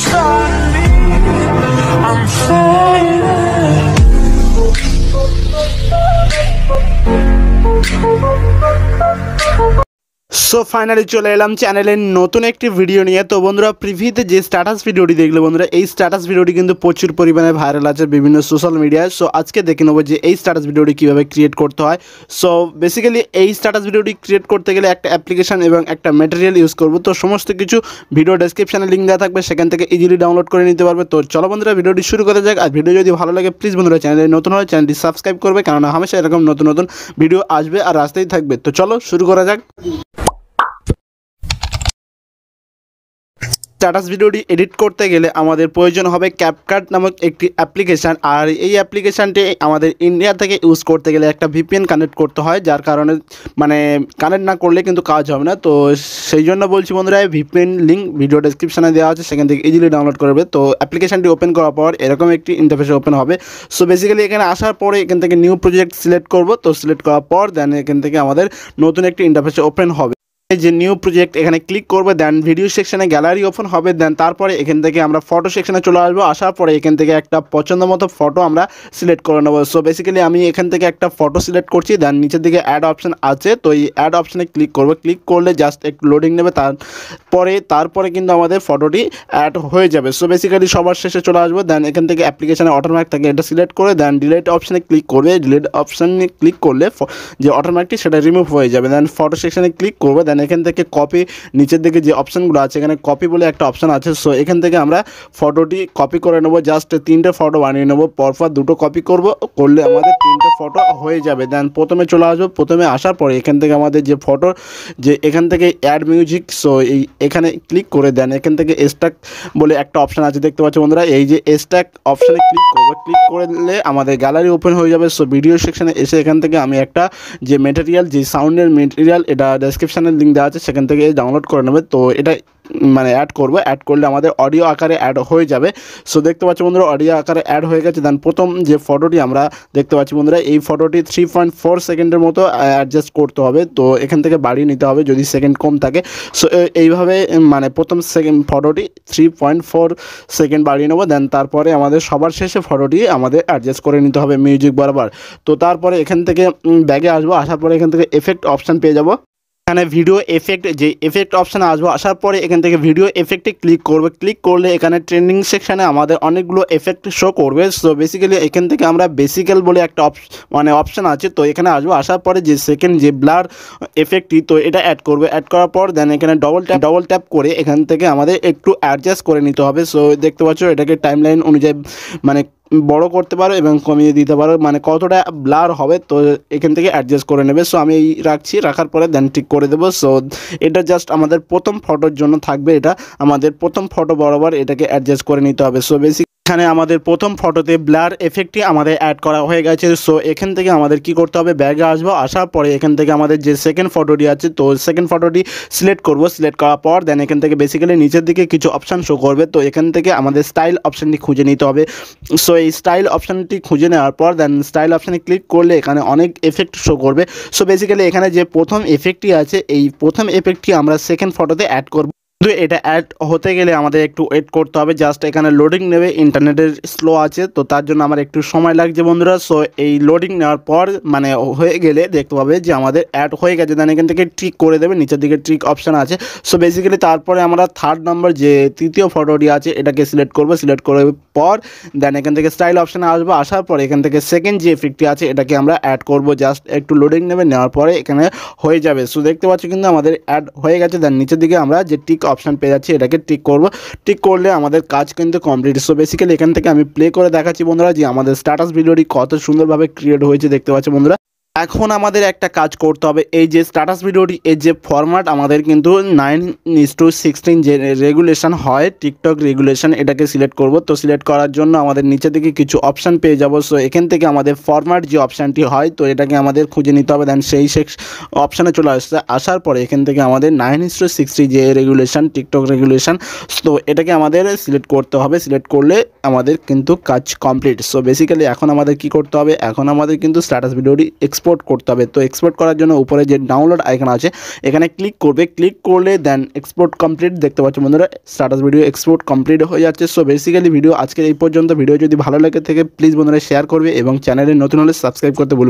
Suddenly, I'm fading. So finally চলে এলাম চ্যানেলের নতুন একটি ভিডিও নিয়ে। তো বন্ধুরা, প্রিভিউতে যে স্ট্যাটাস ভিডিওটি দেখলে বন্ধুরা, এই স্ট্যাটাস ভিডিওটি কিন্তু প্রচুর পরিমাণে ভাইরাল আছে বিভিন্ন সোশ্যাল মিডিয়ায়। সো আজকে দেখে নেবো যে এই স্ট্যাটাস ভিডিওটি কীভাবে ক্রিয়েট করতে হয়। সো বেসিক্যালি এই স্ট্যাটাস ভিডিওটি ক্রিয়েট করতে গেলে একটা অ্যাপ্লিকেশন এবং একটা ম্যাটেরিয়াল ইউজ করবো। তো সমস্ত কিছু ভিডিও ডেসক্রিপশানে লিঙ্ক দেওয়া থাকবে, সেখান থেকে ইজিলি ডাউনলোড করে নিতে পারবে। তো চলো বন্ধুরা, ভিডিওটি শুরু করা যাক। আর ভিডিও যদি ভালো লাগে প্লিজ বন্ধুরা চ্যানেলে নতুন হয় চ্যানেলটি সাবস্ক্রাইব করবে, কারণ হামেশা এরকম নতুন নতুন ভিডিও আসবে আর আসতেই থাকবে। তো চলো শুরু করা যাক। স্ট্যাটাস ভিডিওটি এডিট করতে গেলে আমাদের প্রয়োজন হবে CapCut নামক একটি অ্যাপ্লিকেশান। আর এই অ্যাপ্লিকেশানটি আমাদের ইন্ডিয়া থেকে ইউজ করতে গেলে একটা VPN কানেক্ট করতে হয়, যার কারণে মানে কানেক্ট না করলে কিন্তু কাজ হবে না। তো সেই জন্য বলছি বন্ধুরা, VPN লিঙ্ক ভিডিও ডেসক্রিপশানে দেওয়া আছে, সেখান থেকে ইজিলি ডাউনলোড করবে। তো অ্যাপ্লিকেশানটি ওপেন করার পর এরকম একটি ইন্টারফেসে ওপেন হবে। সো বেসিক্যালি এখানে আসার পরে এখান থেকে নিউ প্রজেক্ট সিলেক্ট করব। তো সিলেক্ট করার পর দেন এখান থেকে আমাদের নতুন একটি ইন্টারফেসে ওপেন হবে। যে নিউ প্রজেক্ট এখানে ক্লিক করবে, দেন ভিডিও সেকশনে গ্যালারি ওপেন হবে। দেন তারপরে এখান থেকে আমরা ফটো সেকশনে চলে আসবো। আসার পরে এখান থেকে একটা পছন্দ মতো ফটো আমরা সিলেক্ট করে নেবো। সো বেসিক্যালি আমি এখান থেকে একটা ফটো সিলেক্ট করছি। দেন নিচের দিকে অ্যাড অপশান আছে, তো এই অ্যাড অপশানে ক্লিক করবো। ক্লিক করলে জাস্ট একটু লোডিং নেবে, তারপরে কিন্তু আমাদের ফটোটি অ্যাড হয়ে যাবে। সো বেসিক্যালি সবার শেষে চলে আসবো। দেন এখান থেকে অ্যাপ্লিকেশানে অটোমেটিক থাকে, এটা সিলেক্ট করে দেন ডিলিট অপশানে ক্লিক করবে। ডিলিট অপশানে ক্লিক করলে যে অটোমেটিক সেটা রিমুভ হয়ে যাবে। দেন ফটো সেকশনে ক্লিক করবে। দেন এখান থেকে কপি, নিচের দিকে যে অপশানগুলো আছে এখানে কপি বলে একটা অপশান আছে। সো এখান থেকে আমরা ফটোটি কপি করে নেবো। জাস্ট 3টে ফটো বানিয়ে নেবো, পরপর 2টো কপি করলে আমাদের 3টে ফটো হয়ে যাবে। দেন প্রথমে চলে আসবো। প্রথমে আসার পরে এখান থেকে আমাদের যে ফটো, যে এখান থেকে অ্যাড মিউজিক, সো এখানে ক্লিক করে দেন এখান থেকে স্ট্যাক বলে একটা অপশান আছে, দেখতে পাচ্ছ বন্ধুরা। এই যে স্ট্যাক অপশানে ক্লিক করবো, ক্লিক করলে আমাদের গ্যালারি ওপেন হয়ে যাবে। সো ভিডিও সেকশানে এসে এখান থেকে আমি একটা যে ম্যাটেরিয়াল, যে সাউন্ডের ম্যাটেরিয়াল, এটা ডেসক্রিপশানের লিঙ্ক দেওয়া আছে, সেখান থেকে ডাউনলোড করে নেবে। তো এটা মানে অ্যাড করবো, অ্যাড করলে আমাদের অডিও আকারে অ্যাড হয়ে যাবে। সো দেখতে পাচ্ছি বন্ধুরা, অডিও আকারে অ্যাড হয়ে গেছে। দেন প্রথম যে ফটোটি আমরা দেখতে পাচ্ছি বন্ধুরা, এই ফটোটি 3.4 সেকেন্ডের মতো অ্যাডজাস্ট করতে হবে। তো এখান থেকে বাড়িয়ে নিতে হবে যদি সেকেন্ড কম থাকে। সো এইভাবে মানে প্রথম ফটোটি 3.4 সেকেন্ড বাড়িয়ে নেবো। দেন তারপরে আমাদের সবার শেষে ফটোটি আমাদের অ্যাডজাস্ট করে নিতে হবে মিউজিক বরাবর। তো তারপরে এখান থেকে ব্যাগে আসবো। আসার পরে এখান থেকে এফেক্ট অপশান পেয়ে যাবো। এখানে ভিডিও এফেক্ট, যে এফেক্ট অপশানে আসবো। আসার পরে এখান থেকে ভিডিও এফেক্টে ক্লিক করবে। ক্লিক করলে এখানে ট্রেন্ডিং সেকশানে আমাদের অনেকগুলো এফেক্ট শো করবে। সো বেসিক্যালি এখান থেকে আমরা বেসিক্যাল বলে একটা অপশান আছে, তো এখানে আসবো। আসার পরে যে সেকেন্ড যে ব্লার এফেক্টটি, তো এটা অ্যাড করবে। অ্যাড করার পর দেন এখানে ডবল ট্যাপ করে এখান থেকে আমাদের একটু অ্যাডজাস্ট করে নিতে হবে। সো দেখতে পাচ্ছ, এটাকে টাইমলাইন অনুযায়ী মানে বড় করতে পারো এবং কমিয়ে দিতে পারো, মানে কতটা ব্লার হবে তো এখান থেকে অ্যাডজাস্ট করে নেবে। সো আমি রাখছি, রাখার পরে দেন ঠিক করে দেবো। সো এটা জাস্ট আমাদের প্রথম ফটোর জন্য থাকবে, এটা আমাদের প্রথম ফটো বরাবর এটাকে অ্যাডজাস্ট করে নিতে হবে। সো বেসিক এখানে আমাদের প্রথম ফটোতে ব্লার এফেক্টটি আমাদের অ্যাড করা হয়ে গেছে। সো এখান থেকে আমাদের কি করতে হবে, ব্যাগে আসবো। আসার পরে এখান থেকে আমাদের যে সেকেন্ড ফটোটি আছে, তো সেকেন্ড ফটোটি সিলেক্ট করব। সিলেক্ট করার পর দেন এখান থেকে বেসিক্যালি নিচের দিকে কিছু অপশান শো করবে। তো এখান থেকে আমাদের স্টাইল অপশানটি খুঁজে নিতে হবে। সো এই স্টাইল অপশানটি খুঁজে নেওয়ার পর দেন স্টাইল অপশানে ক্লিক করলে এখানে অনেক এফেক্ট শো করবে। সো বেসিক্যালি এখানে যে প্রথম এফেক্টটি আছে, এই প্রথম এফেক্টটি আমরা সেকেন্ড ফটোতে অ্যাড করব। কিন্তু এটা অ্যাড হতে গেলে আমাদের একটু ওয়েট করতে হবে, জাস্ট এখানে লোডিং নেবে, ইন্টারনেটের স্লো আছে, তো তার জন্য আমার একটু সময় লাগছে বন্ধুরা। সো এই লোডিং নেওয়ার পর মানে হয়ে গেলে দেখতে পাবে যে আমাদের অ্যাড হয়ে গেছে। দেন এখান থেকে ট্রিক করে দেবে, নিচের দিকে ট্রিক অপশান আছে। সো বেসিক্যালি তারপরে আমরা থার্ড নাম্বার যে তৃতীয় ফটোটি আছে এটাকে সিলেক্ট করবো। সিলেক্ট করার পর দেন এখান থেকে স্টাইল অপশানে আসবো। আসার পর এখান থেকে সেকেন্ড যে এফেক্টটি আছে এটাকে আমরা অ্যাড করবো। জাস্ট একটু লোডিং নেবে, নেওয়ার পরে এখানে হয়ে যাবে। সো দেখতে পাচ্ছি কিন্তু আমাদের অ্যাড হয়ে গেছে। দেন নিচের দিকে আমরা যে টিক অপশান পেয়ে যাচ্ছি, এটাকে টিক করব। টিক করলে আমাদের কাজ কিন্তু কমপ্লিট। সো বেসিক্যালি এখান থেকে আমি প্লে করে দেখাচ্ছি বন্ধুরা যে আমাদের স্ট্যাটাস ভিডিওটি কত সুন্দরভাবে ক্রিয়েট হয়েছে, দেখতে পাচ্ছি বন্ধুরা। এখন আমাদের একটা কাজ করতে হবে, এই যে স্ট্যাটাস ভিডিওটি এর যে ফরম্যাট আমাদের কিন্তু 9:16 যে রেগুলেশন হয়, টিকটক রেগুলেশন, এটাকে সিলেক্ট করব। তো সিলেক্ট করার জন্য আমাদের নিচে থেকে কিছু অপশান পেয়ে যাব। সো এখান থেকে আমাদের ফরম্যাট যে অপশানটি হয়, তো এটাকে আমাদের খুঁজে নিতে হবে। দেন সেই অপশানে চলে আসছে। আসার পরে এখান থেকে আমাদের 9:60 যে রেগুলেশন, টিকটক রেগুলেশন, তো এটাকে আমাদের সিলেক্ট করতে হবে। সিলেক্ট করলে আমাদের কিন্তু কাজ কমপ্লিট। সো বেসিক্যালি এখন আমাদের কি করতে হবে, এখন আমাদের কিন্তু স্ট্যাটাস ভিডিওটি এক্সপোর্ট করতে হবে। তো এক্সপোর্ট করার জন্য উপরে যে ডাউনলোড আইকন আছে এখানে ক্লিক করবে, ক্লিক করলে দেন এক্সপোর্ট কমপ্লিট দেখতে পাচ্ছ বন্ধুরা, স্ট্যাটাস ভিডিও এক্সপোর্ট কমপ্লিট হয়ে যাচ্ছে। সো বেসিক্যালি ভিডিও আজকের এই পর্যন্ত। ভিডিও যদি ভালো লাগে থাকে প্লিজ বন্ধুরা শেয়ার করবে এবং চ্যানেলে নতুন হলে সাবস্ক্রাইব করতে ভুলবে।